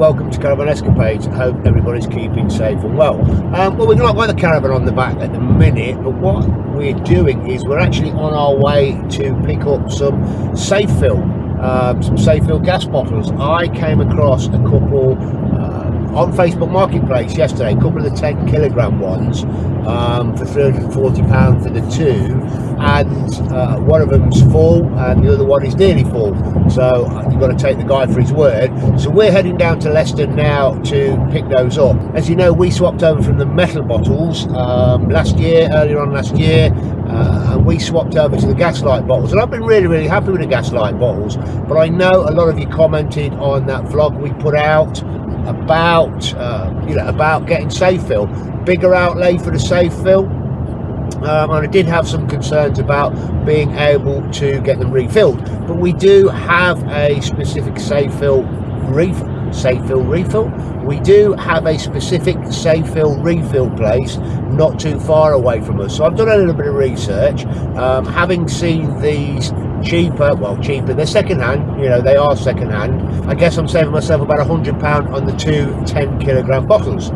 welcome to Caravan Escapades. I hope everybody's keeping safe and well. Well, we've not got the caravan on the back at the minute, but what we're doing is we're actually on our way to pick up some Safefill gas bottles. I came across a couple on Facebook Marketplace yesterday, a couple of the 10 kilogram ones for £340 for the two, and one of them's full and the other one is nearly full, so you've got to take the guy for his word. So we're heading down to Leicester now to pick those up. As you know, we swapped over from the metal bottles earlier on last year, and we swapped over to the Gaslight bottles, and I've been really happy with the Gaslight bottles. But I know a lot of you commented on that vlog we put out about getting Safefill, bigger outlay for the Safefill, and I did have some concerns about being able to get them refilled, but we do have a specific Safefill refill. We do have a specific Safefill refill place not too far away from us, so I've done a little bit of research, having seen these cheaper, they're second hand, they are second hand. I guess I'm saving myself about £100 on the two 10 kilogram bottles.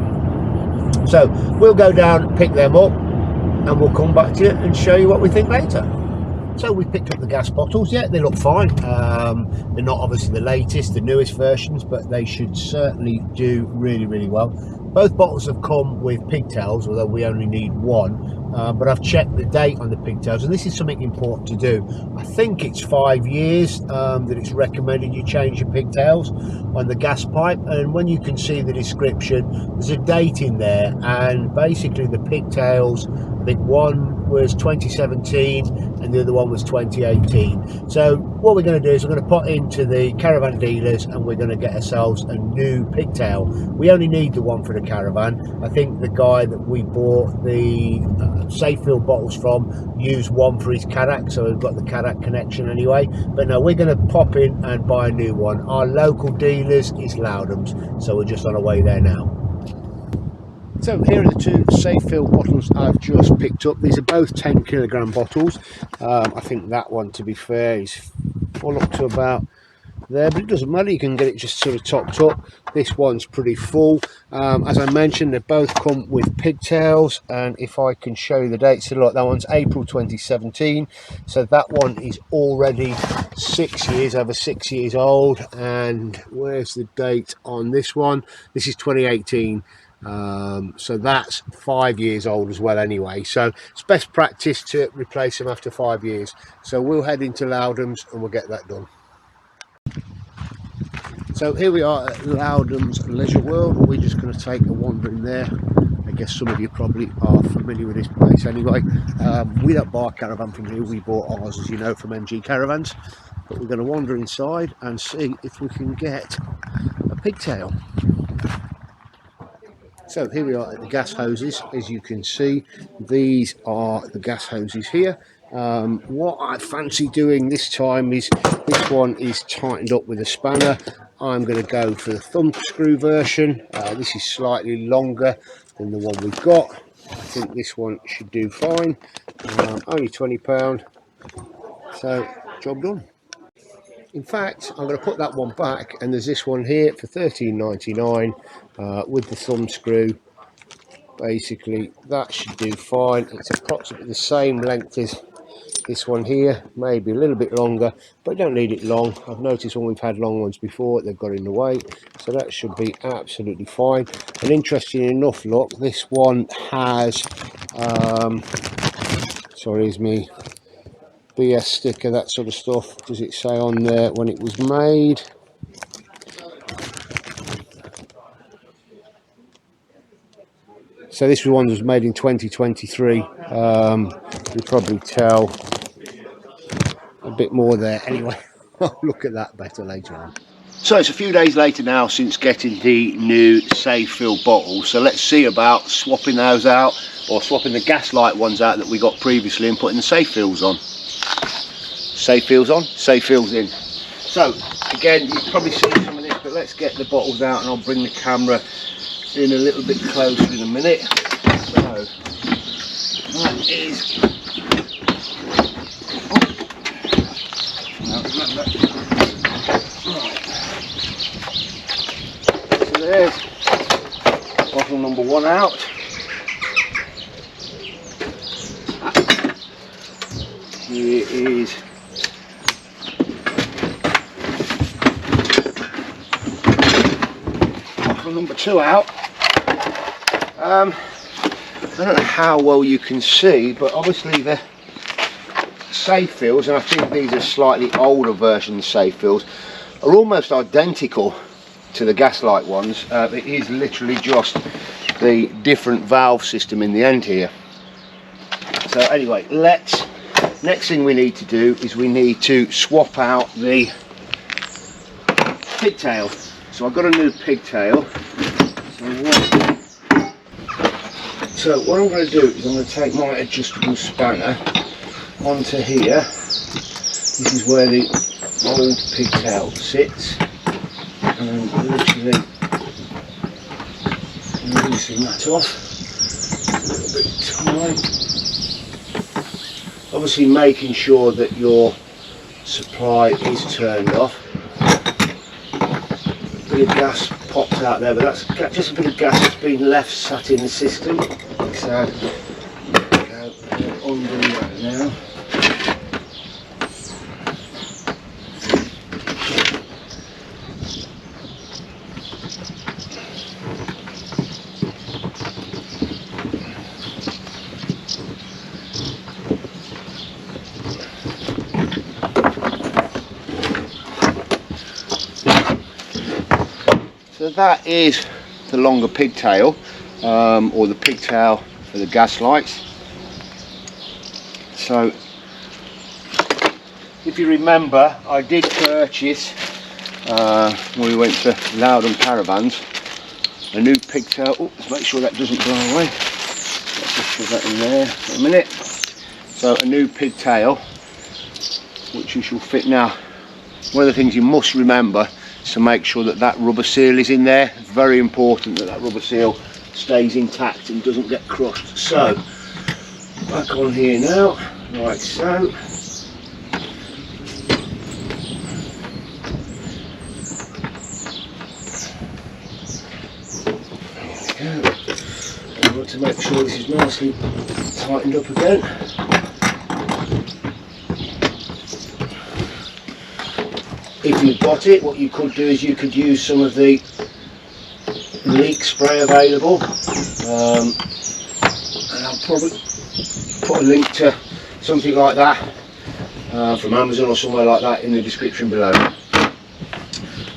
So we'll go down, pick them up, and we'll come back to you and show you what we think later. So we picked up the gas bottles. Yeah, they look fine. They're not obviously the latest, the newest versions, but they should certainly do really well. Both bottles have come with pigtails, although we only need one. But I've checked the date on the pigtails, and this is something important to do. I think it's 5 years that it's recommended you change your pigtails on the gas pipe, and when you can see the description, there's a date in there, and basically the pigtails, I think one was 2017 and the other one was 2018. So what we're going to do is we're going to pop into the caravan dealers and we're going to get ourselves a new pigtail. We only need the one for the caravan. I think the guy that we bought the Safefill bottles from used one for his Carac, so we've got the Carac connection anyway. But no, we're going to pop in and buy a new one. Our local dealers is Loudham's, so we're just on our way there now. So here are the two Safefill bottles I've just picked up. These are both 10 kilogram bottles. I think that one, to be fair, is full up to about there, but it doesn't matter, you can get it just sort of topped up. This one's pretty full. As I mentioned, they both come with pigtails, and if I can show you the dates, so look, that one's April 2017, so that one is already over 6 years old. And where's the date on this one? This is 2018. So that's 5 years old as well anyway, so it's best practice to replace them after 5 years. So we'll head into Loudham's and we'll get that done. So here we are at Loudham's Leisure World. We're just going to take a wander in there. I guess some of you probably are familiar with this place anyway. We don't buy a caravan from here, we bought ours, as you know, from MG Caravans, but we're going to wander inside and see if we can get a pigtail. So here we are at the gas hoses. As you can see, these are the gas hoses here. What I fancy doing this time is, this one is tightened up with a spanner. I'm going to go for the thumb screw version. This is slightly longer than the one we've got. I think this one should do fine. Only £20, so job done. In fact, I'm going to put that one back, and there's this one here for £13.99 with the thumb screw. Basically, that should do fine. It's approximately the same length as this one here, maybe a little bit longer, but you don't need it long. I've noticed when we've had long ones before, they've got in the way, so that should be absolutely fine. And interesting enough, look, this one has sorry, is me BS sticker, that sort of stuff. Does it say on there when it was made? So this one was made in 2023. You'll probably tell a bit more there. Anyway, I'll look at that better later on. So it's a few days later now since getting the new Safefill bottles. So let's see about swapping those out, or swapping the Gaslight ones out that we got previously and putting the Safefills on. Safefills on, Safefills in. So again, you've probably seen some of this, but let's get the bottles out and I'll bring the camera in a little bit closer in a minute. So that is there's bottle number 1 out. Here is bottle number 2 out. I don't know how well you can see, but obviously the Safefills, and I think these are slightly older version Safefills, are almost identical to the Gaslight ones. It is literally just the different valve system in the end here. So anyway, next thing we need to do is we need to swap out the pigtail. So I've got a new pigtail. So what I'm going to do is I'm going to take my adjustable spanner onto here. This is where the old pigtail sits, and I'm literally loosening that off a little bit tight. Obviously making sure that your supply is turned off. A bit of gas popped out there, but that's just a bit of gas that's been left sat in the system. So undo that now. So that is the longer pigtail, or the pigtail for the Gaslights. So if you remember, I did purchase, when we went to Loudon Caravans, a new pigtail. Oh, let's make sure that doesn't blow away. Let's just shove that in there for a minute. So a new pigtail, which you shall fit now. One of the things you must remember is to make sure that that rubber seal is in there. It's very important that that rubber seal stays intact and doesn't get crushed. So back on here now, like so. There we go. I want to make sure this is nicely tightened up again. If you've got it, what you could do is you could use some of the leak spray available, and I'll probably put a link to something like that from Amazon or somewhere like that in the description below.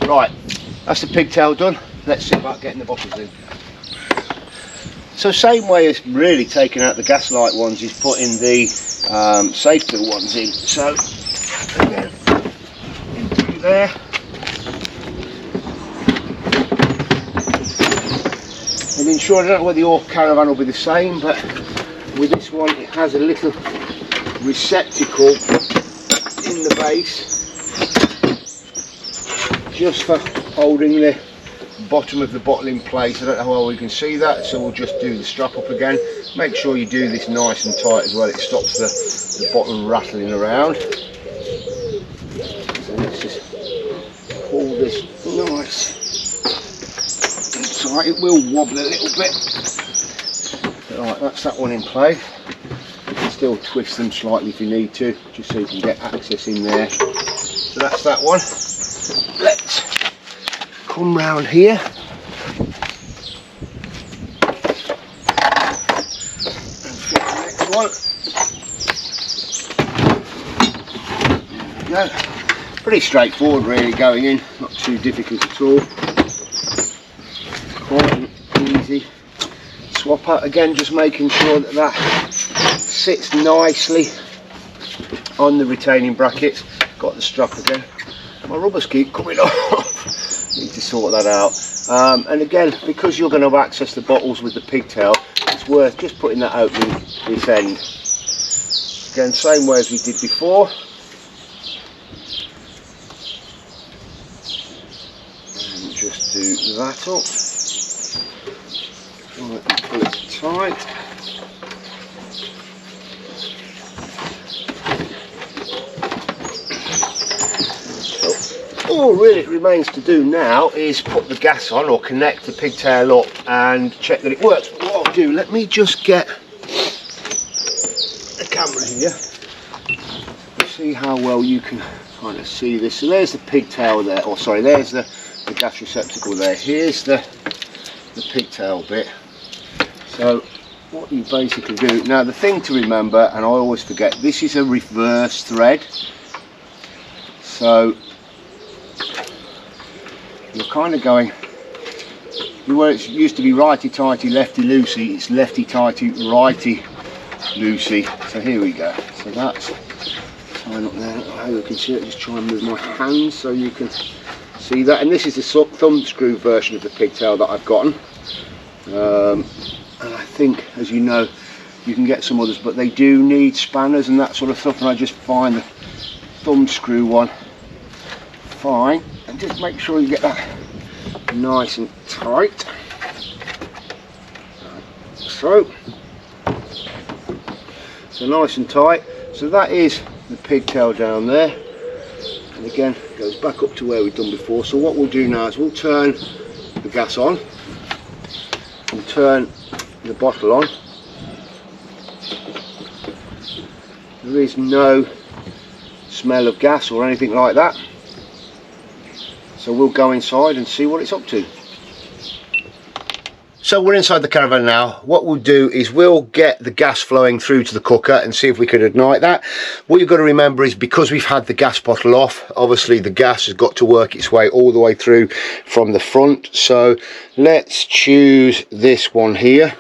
Right, that's the pigtail done. Let's see about getting the bottles in. So same way as really taking out the Gaslight ones is putting the Safefill ones in. So again, into there. I'm sure, I don't know whether your Caravan will be the same, but with this one it has a little receptacle in the base just for holding the bottom of the bottle in place. I don't know how well we can see that, so we'll just do the strap up again. Make sure you do this nice and tight as well, it stops the bottle rattling around. So let's just pull this nice. Right, it will wobble a little bit. Right, that's that one in place. You can still twist them slightly if you need to, just so you can get access in there. So that's that one. Let's come round here. And fit the next one. There we go. Pretty straightforward really going in, not too difficult at all. Quite an easy swap out. Again, just making sure that that sits nicely on the retaining brackets. Got the strap again. My rubbers keep coming off. Need to sort that out. And again, because you're going to access the bottles with the pigtail, it's worth just putting that out this end. Again, same way as we did before. And just do that up. Right, pull it tight. Oh, all really remains to do now is put the gas on or connect the pigtail up and check that it works. But what I'll do, let me just get the camera here. See how well you can kind of see this. So there's the pigtail there, or sorry, there's the gas receptacle there. Here's the pigtail bit. So what you basically do, now the thing to remember, and I always forget, this is a reverse thread. So you're kind of going, where it used to be righty-tighty, lefty-loosey, it's lefty-tighty, righty-loosey. So here we go. So that's tying up there. How you can see it, just try and move my hands so you can see that. And this is the thumb screw version of the pigtail that I've gotten. And I think, as you know, you can get some others, but they do need spanners and that sort of stuff, and I just find the thumb screw one fine. And just make sure you get that nice and tight. So nice and tight. So that is the pigtail down there, and again goes back up to where we've done before. So what we'll do now is we'll turn the gas on and turn the bottle on. There is no smell of gas or anything like that, so we'll go inside and see what it's up to. So we're inside the caravan now. What we'll do is we'll get the gas flowing through to the cooker and see if we can ignite that. What you've got to remember is, because we've had the gas bottle off, obviously the gas has got to work its way all the way through from the front. So let's choose this one here.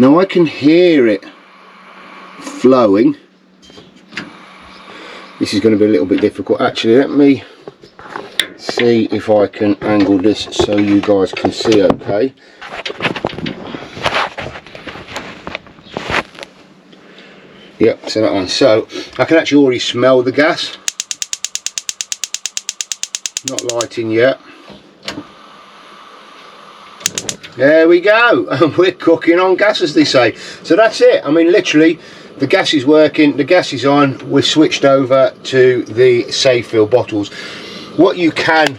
Now I can hear it flowing. This is going to be a little bit difficult. Actually, let me see if I can angle this so you guys can see okay. Yep, so that one. So I can actually already smell the gas. Not lighting yet. There we go. And we're cooking on gas, as they say. So that's it. I mean, literally, the gas is working, the gas is on. We're switched over to the Safefill bottles. What you can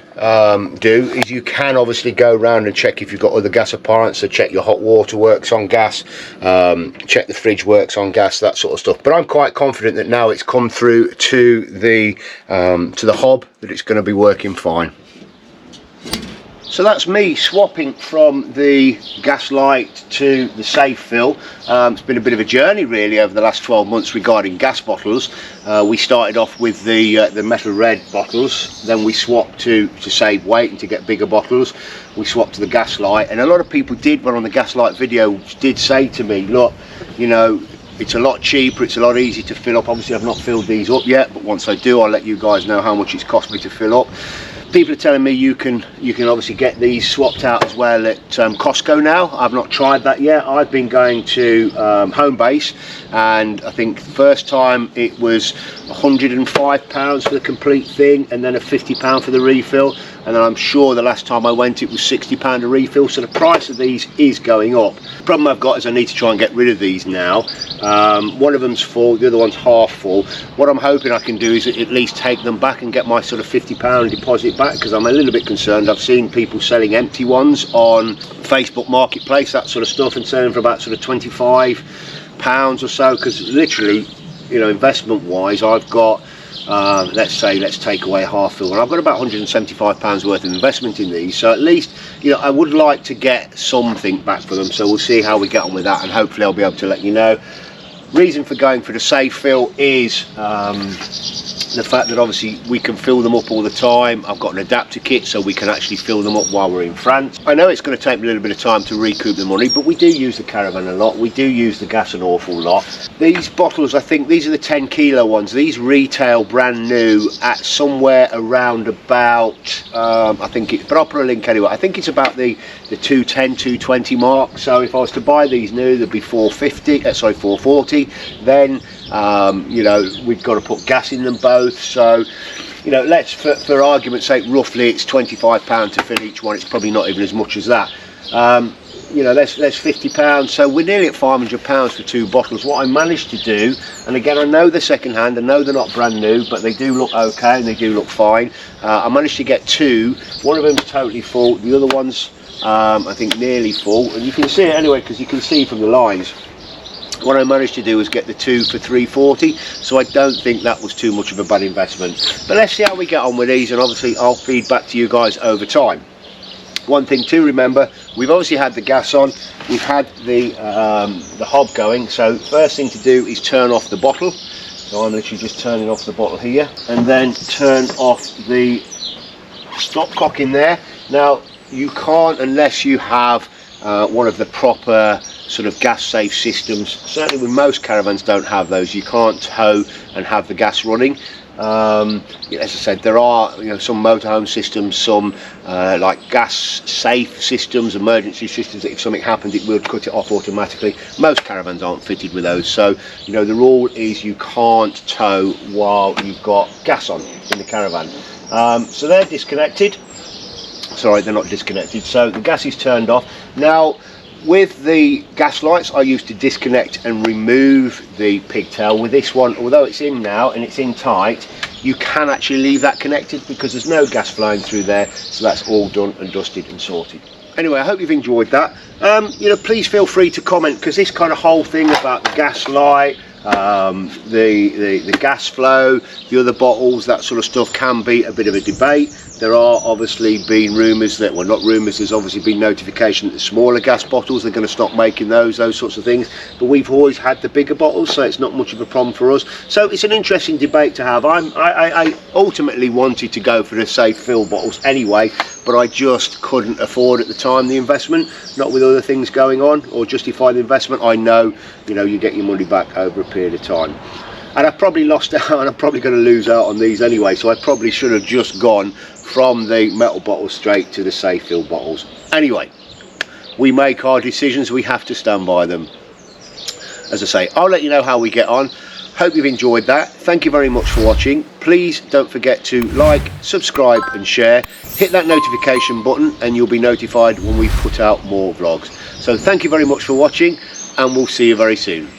do is you can obviously go around and check if you've got other gas appliances. So check your hot water works on gas, check the fridge works on gas, that sort of stuff. But I'm quite confident that now it's come through to the hob, that it's going to be working fine. So that's me swapping from the Gaslight to the Safefill. It's been a bit of a journey really over the last 12 months regarding gas bottles. We started off with the metal red bottles, then we swapped to save weight and to get bigger bottles. We swapped to the Gaslight, and a lot of people did, when on the Gaslight video, did say to me, look, you know, it's a lot cheaper, it's a lot easier to fill up. Obviously I've not filled these up yet, but once I do, I'll let you guys know how much it's cost me to fill up. People are telling me you can obviously get these swapped out as well at Costco now. I've not tried that yet. I've been going to Homebase, and I think the first time it was £105 for the complete thing, and then a £50 for the refill, and then I'm sure the last time I went it was £60 a refill. So the price of these is going up. The problem I've got is I need to try and get rid of these now. One of them's full, the other one's half full. What I'm hoping I can do is at least take them back and get my sort of £50 deposit back, because I'm a little bit concerned. I've seen people selling empty ones on Facebook Marketplace, that sort of stuff, and selling for about sort of £25 or so, because literally, you know, investment wise, I've got let's take away half fill, and I've got about £175 worth of investment in these. So at least, you know, I would like to get something back for them. So we'll see how we get on with that, and hopefully I'll be able to let you know. Reason for going for the Safefill is the fact that obviously we can fill them up all the time. I've got an adapter kit, so we can actually fill them up while we're in France. I know it's going to take me a little bit of time to recoup the money, but we do use the Caravan a lot. We do use the gas an awful lot. These bottles, I think these are the 10 kilo ones. These retail brand new at somewhere around about, I think it's, but I'll put a link anyway. I think it's about the 210, 220 mark. So if I was to buy these new, they'd be 440. Then you know, we've got to put gas in them both. So, you know, let's for argument's sake, roughly it's £25 to fill each one. It's probably not even as much as that. you know, less £50, so we're nearly at £500 for 2 bottles. What I managed to do, and again, I know they're second hand, I know they're not brand new, but they do look okay and they do look fine. I managed to get 2. One of them's totally full, the other one's I think nearly full, and you can see it anyway because you can see from the lines. What I managed to do was get the 2 for £3.40, so I don't think that was too much of a bad investment. But let's see how we get on with these, and obviously I'll feed back to you guys over time. One thing to remember, we've obviously had the gas on, we've had the hob going, so first thing to do is turn off the bottle. So I'm literally just turning off the bottle here, and then turn off the stopcock in there. Now you can't, unless you have one of the proper sort of gas safe systems. Certainly with most caravans don't have those. You can't tow and have the gas running. As I said, there are, you know, some motorhome systems, some like gas safe systems, emergency systems, that if something happened it would cut it off automatically. Most caravans aren't fitted with those, so you know the rule is you can't tow while you've got gas on in the caravan. So they're disconnected. Sorry, they're not disconnected, so the gas is turned off. Now with the gas lights I used to disconnect and remove the pigtail. With this one, although it's in now and it's in tight, you can actually leave that connected because there's no gas flowing through there, so that's all done and dusted and sorted. Anyway, I hope you've enjoyed that. You know, please feel free to comment, because this kind of whole thing about the gas light, the gas flow, the other bottles, that sort of stuff can be a bit of a debate. There are obviously been rumours that, well, not rumours, there's obviously been notification that the smaller gas bottles, they're going to stop making those sorts of things, but we've always had the bigger bottles, so it's not much of a problem for us. So it's an interesting debate to have. I ultimately wanted to go for the Safefill bottles anyway, but I just couldn't afford at the time the investment, not with other things going on, or justify the investment. I know, you know, you get your money back over a period of time. And I've probably lost out, and I'm probably going to lose out on these anyway, so I probably should have just gone from the metal bottles straight to the Safefill bottles. Anyway, we make our decisions, we have to stand by them. As I say, I'll let you know how we get on. Hope you've enjoyed that. Thank you very much for watching. Please don't forget to like, subscribe and share. Hit that notification button and you'll be notified when we put out more vlogs. So thank you very much for watching, and we'll see you very soon.